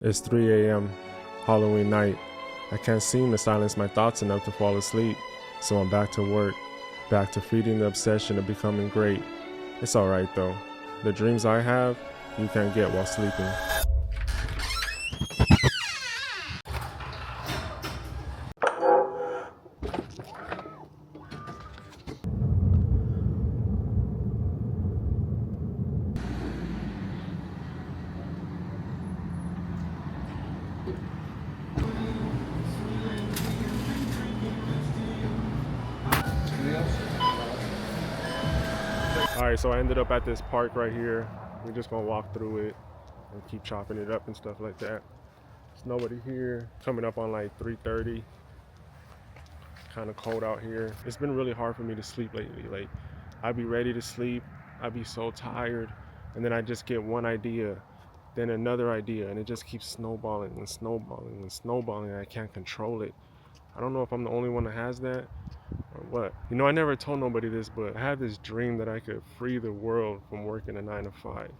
It's 3 a.m. Halloween night. I can't seem to silence my thoughts enough to fall asleep, so I'm back to work, back to feeding the obsession of becoming great. It's alright though. The dreams I have, you can't get while sleeping. Alright, so I ended up at this park right here. We're just gonna walk through it and keep chopping it up and stuff like that. There's nobody here. Coming up on like 3:30. Kind of cold out here. It's been really hard for me to sleep lately. Like, I'd be ready to sleep, I'd be so tired, and then I just get one idea, then another idea, and it just keeps snowballing and snowballing and snowballing, and I can't control it. I don't know if I'm the only one that has that or what. You know, I never told nobody this, but I had this dream that I could free the world from working a 9 to 5.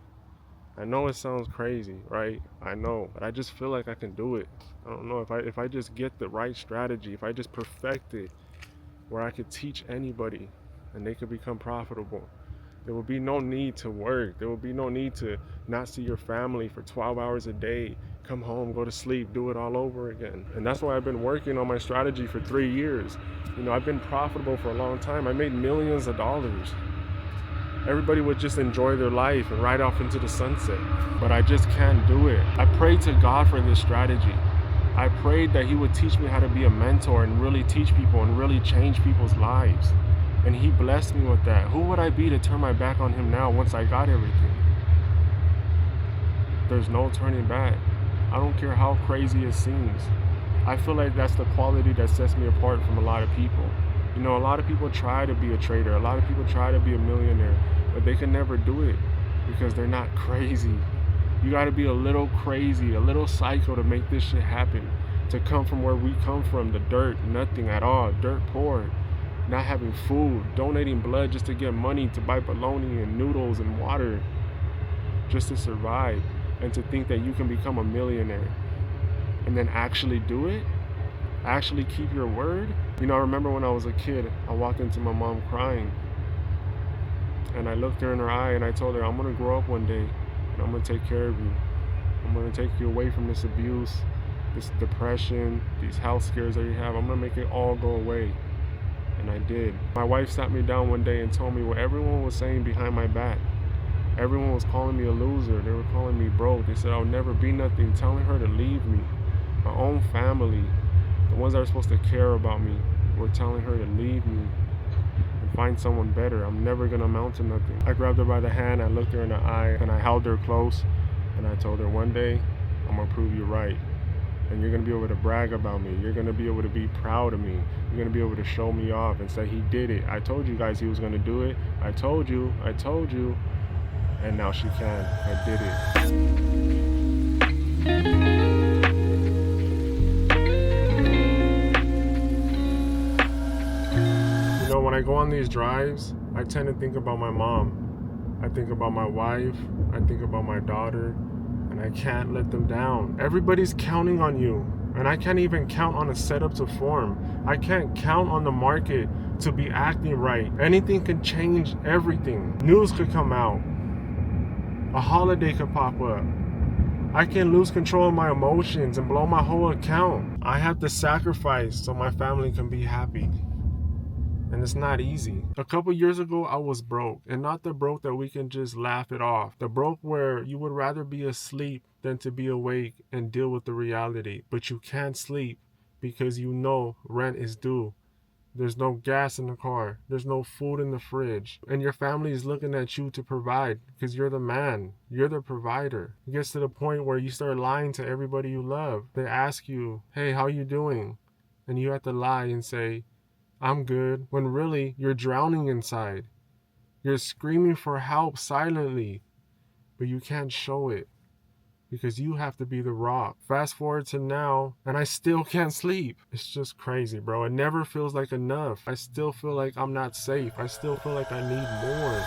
I know it sounds crazy, right? I know, but I just feel like I can do it. I don't know, if I just get the right strategy, if I just perfect it, where I could teach anybody and they could become profitable. There will be no need to work. There will be no need to not see your family for 12 hours a day, come home, go to sleep, do it all over again. And that's why I've been working on my strategy for 3 years. You know, I've been profitable for a long time. I made millions of dollars. Everybody would just enjoy their life and ride off into the sunset. But I just can't do it. I prayed to God for this strategy. I prayed that he would teach me how to be a mentor and really teach people and really change people's lives. And he blessed me with that. Who would I be to turn my back on him now once I got everything? There's no turning back. I don't care how crazy it seems. I feel like that's the quality that sets me apart from a lot of people. You know, a lot of people try to be a trader. A lot of people try to be a millionaire, but they can never do it because they're not crazy. You gotta be a little crazy, a little psycho to make this shit happen. To come from where we come from, the dirt, nothing at all, dirt poor, not having food, donating blood just to get money to buy bologna and noodles and water, just to survive, and to think that you can become a millionaire and then actually do it, actually keep your word. You know, I remember when I was a kid, I walked into my mom crying, and I looked her in her eye and I told her, I'm gonna grow up one day and I'm gonna take care of you. I'm gonna take you away from this abuse, this depression, these health scares that you have. I'm gonna make it all go away. And I did. My wife sat me down one day and told me what everyone was saying behind my back. Everyone was calling me a loser. They were calling me broke. They said I'll never be nothing, telling her to leave me. My own family, the ones that are supposed to care about me, were telling her to leave me and find someone better. I'm never gonna amount to nothing. I grabbed her by the hand, I looked her in the eye, and I held her close, and I told her, one day, I'm gonna prove you right. And you're gonna be able to brag about me. You're gonna be able to be proud of me. You're gonna be able to show me off and say, he did it. I told you guys he was gonna do it. I told you. And now she can. I did it. You know, when I go on these drives, I tend to think about my mom. I think about my wife. I think about my daughter. And I can't let them down. Everybody's counting on you. And I can't even count on a setup to form. I can't count on the market to be acting right. Anything can change everything. News could come out. A holiday could pop up. I can lose control of my emotions and blow my whole account. I have to sacrifice so my family can be happy. And it's not easy. A couple years ago, I was broke. And not the broke that we can just laugh it off. The broke where you would rather be asleep than to be awake and deal with the reality. But you can't sleep because you know rent is due. There's no gas in the car. There's no food in the fridge. And your family is looking at you to provide because you're the man. You're the provider. It gets to the point where you start lying to everybody you love. They ask you, hey, how you doing? And you have to lie and say, I'm good, when really you're drowning inside. You're screaming for help silently, but you can't show it because you have to be the rock. Fast forward to now, and I still can't sleep. It's just crazy, bro. It never feels like enough. I still feel like I'm not safe. I still feel like I need more.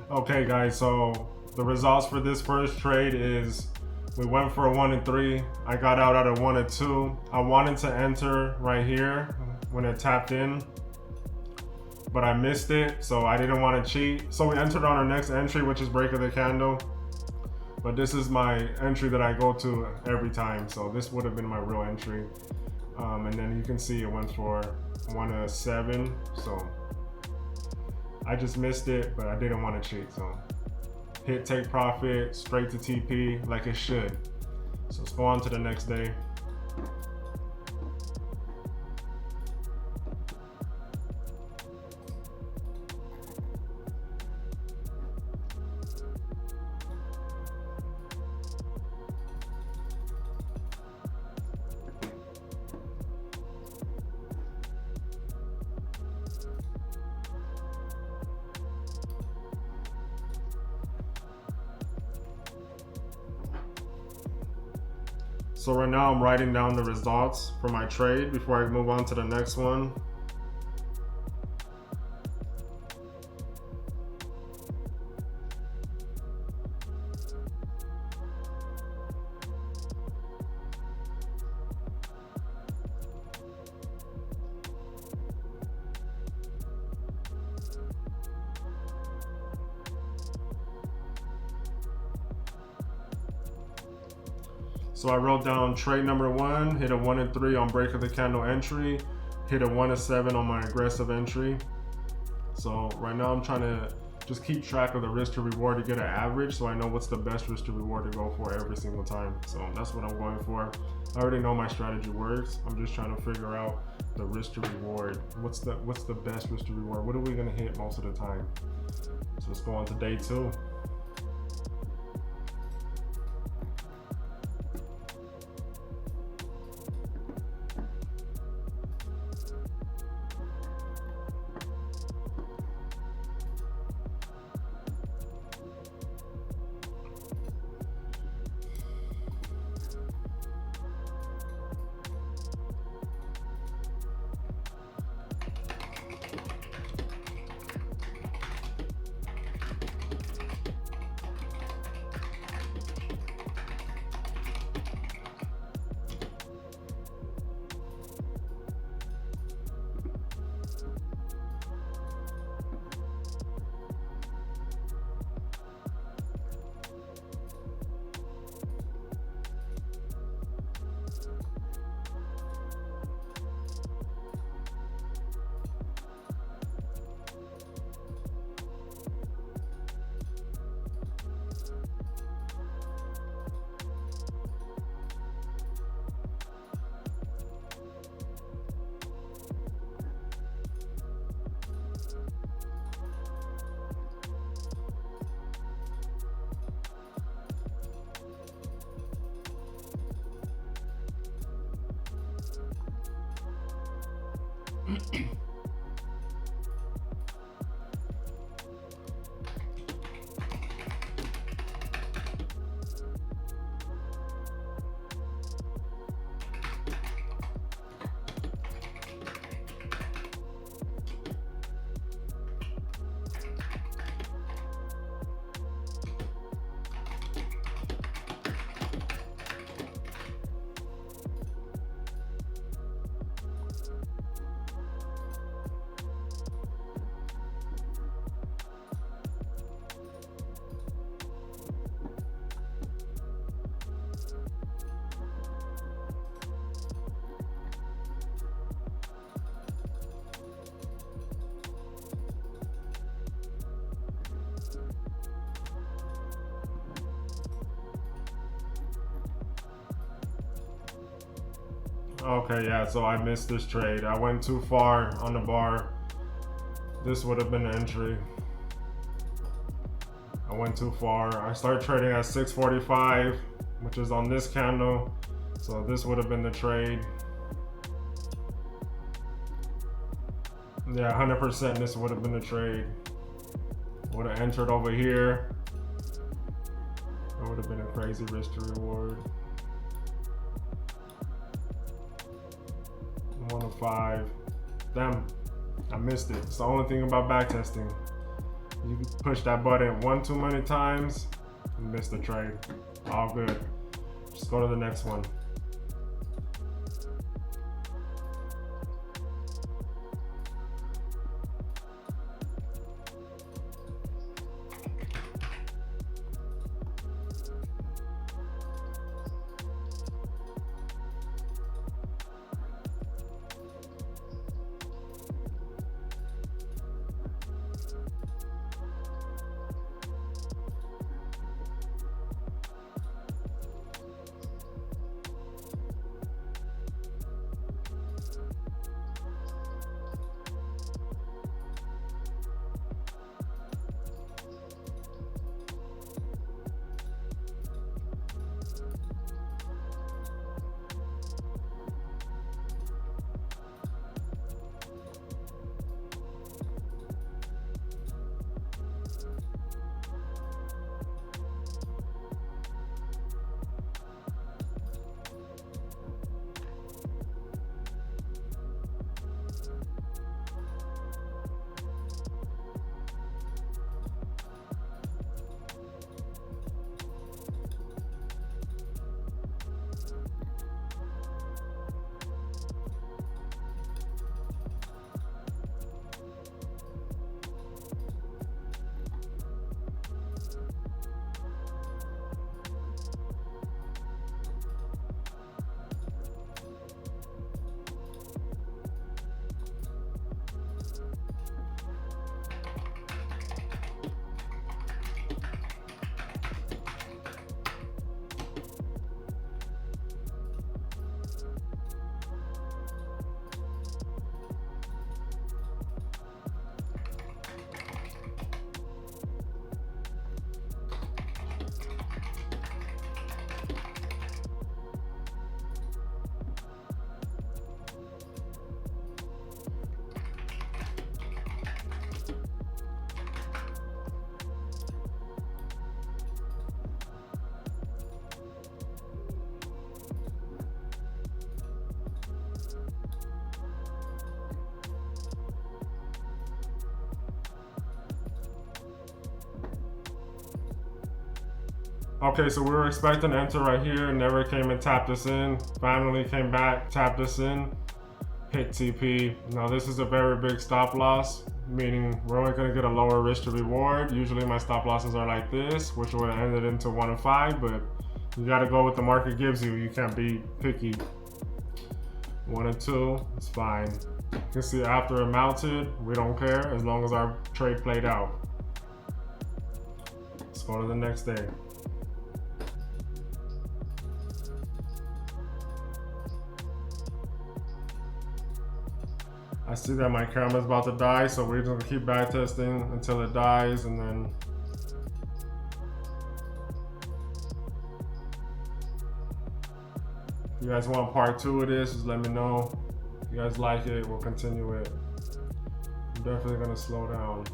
Okay, guys, so the results for this first trade is we went for a 1 and 3. I got out at a 1 and 2. I wanted to enter right here when it tapped in, but I missed it, so I didn't want to cheat. So we entered on our next entry, which is break of the candle. But this is my entry that I go to every time, so this would have been my real entry. And then you can see it went for 1 and 7, so I just missed it, but I didn't want to cheat, so hit take profit straight to TP like it should. So let's go on to the next day. So right now I'm writing down the results for my trade before I move on to the next one. So I wrote down trade number 1, hit a 1 and 3 on break of the candle entry, hit a 1 and 7 on my aggressive entry. So right now I'm trying to just keep track of the risk to reward to get an average, so I know what's the best risk to reward to go for every single time. So that's what I'm going for. I already know my strategy works. I'm just trying to figure out the risk to reward. What's the best risk to reward? What are we gonna hit most of the time? So let's go on to day 2. Okay, yeah, so I missed this trade. I went too far on the bar. This would have been the entry. I went too far. I started trading at 645, which is on this candle. So this would have been the trade. Yeah, 100% this would have been the trade. Would have entered over here. It would have been a crazy risk to reward. 105. Damn, I missed it. It's the only thing about backtesting. You push that button one too many times, you miss the trade. All good. Just go to the next one. Okay, so we were expecting to enter right here, never came and tapped us in. Finally came back, tapped us in, hit TP. Now this is a very big stop loss, meaning we're only gonna get a lower risk to reward. Usually my stop losses are like this, which would have ended into 1 and 5, but you gotta go what the market gives you. You can't be picky. 1 and 2, it's fine. You can see after it mounted, we don't care as long as our trade played out. Let's go to the next day. I see that my camera's about to die, so we're gonna keep back testing until it dies, and then if you guys want part 2 of this, just let me know. If you guys like it, we'll continue it. I'm definitely gonna slow down.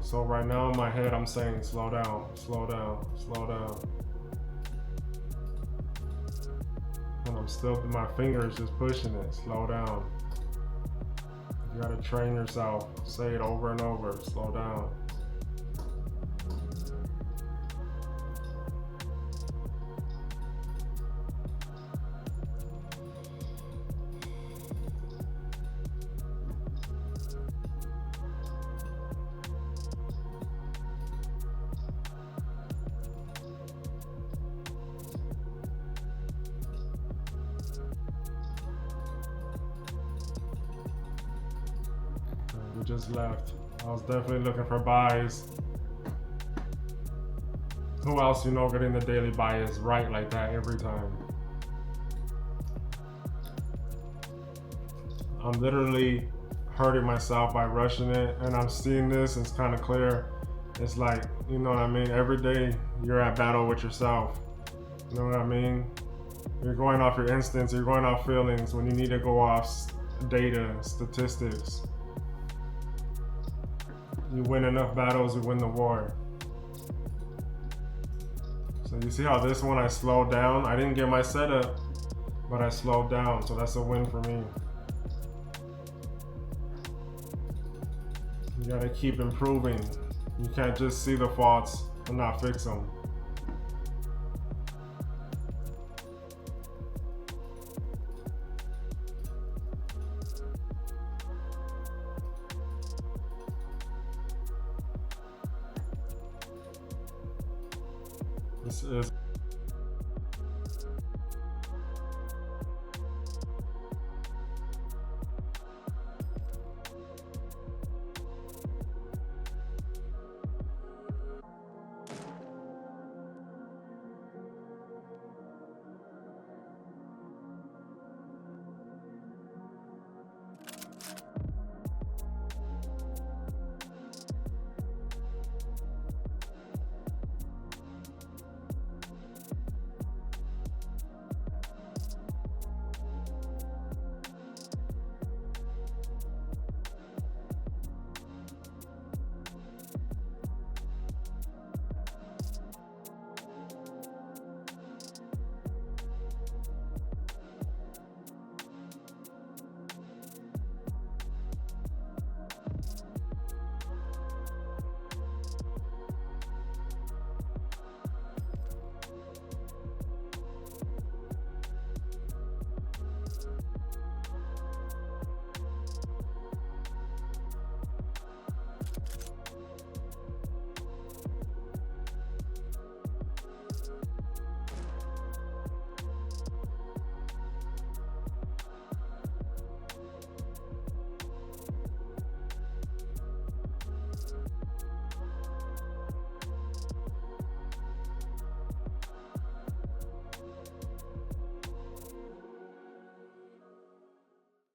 So right now in my head, I'm saying slow down, slow down, slow down. And I'm still, my fingers just pushing it, slow down. You gotta train yourself, say it over and over, slow down. We just left. I was definitely looking for buys. Who else you know getting the daily buy is right like that every time? I'm literally hurting myself by rushing it, and I'm seeing this, it's kind of clear. It's like, you know what I mean? Every day you're at battle with yourself. You know what I mean? You're going off your instincts, you're going off feelings when you need to go off data, statistics. You win enough battles, you win the war. So you see how this one I slowed down? I didn't get my setup, but I slowed down, so that's a win for me. You gotta keep improving. You can't just see the faults and not fix them. This is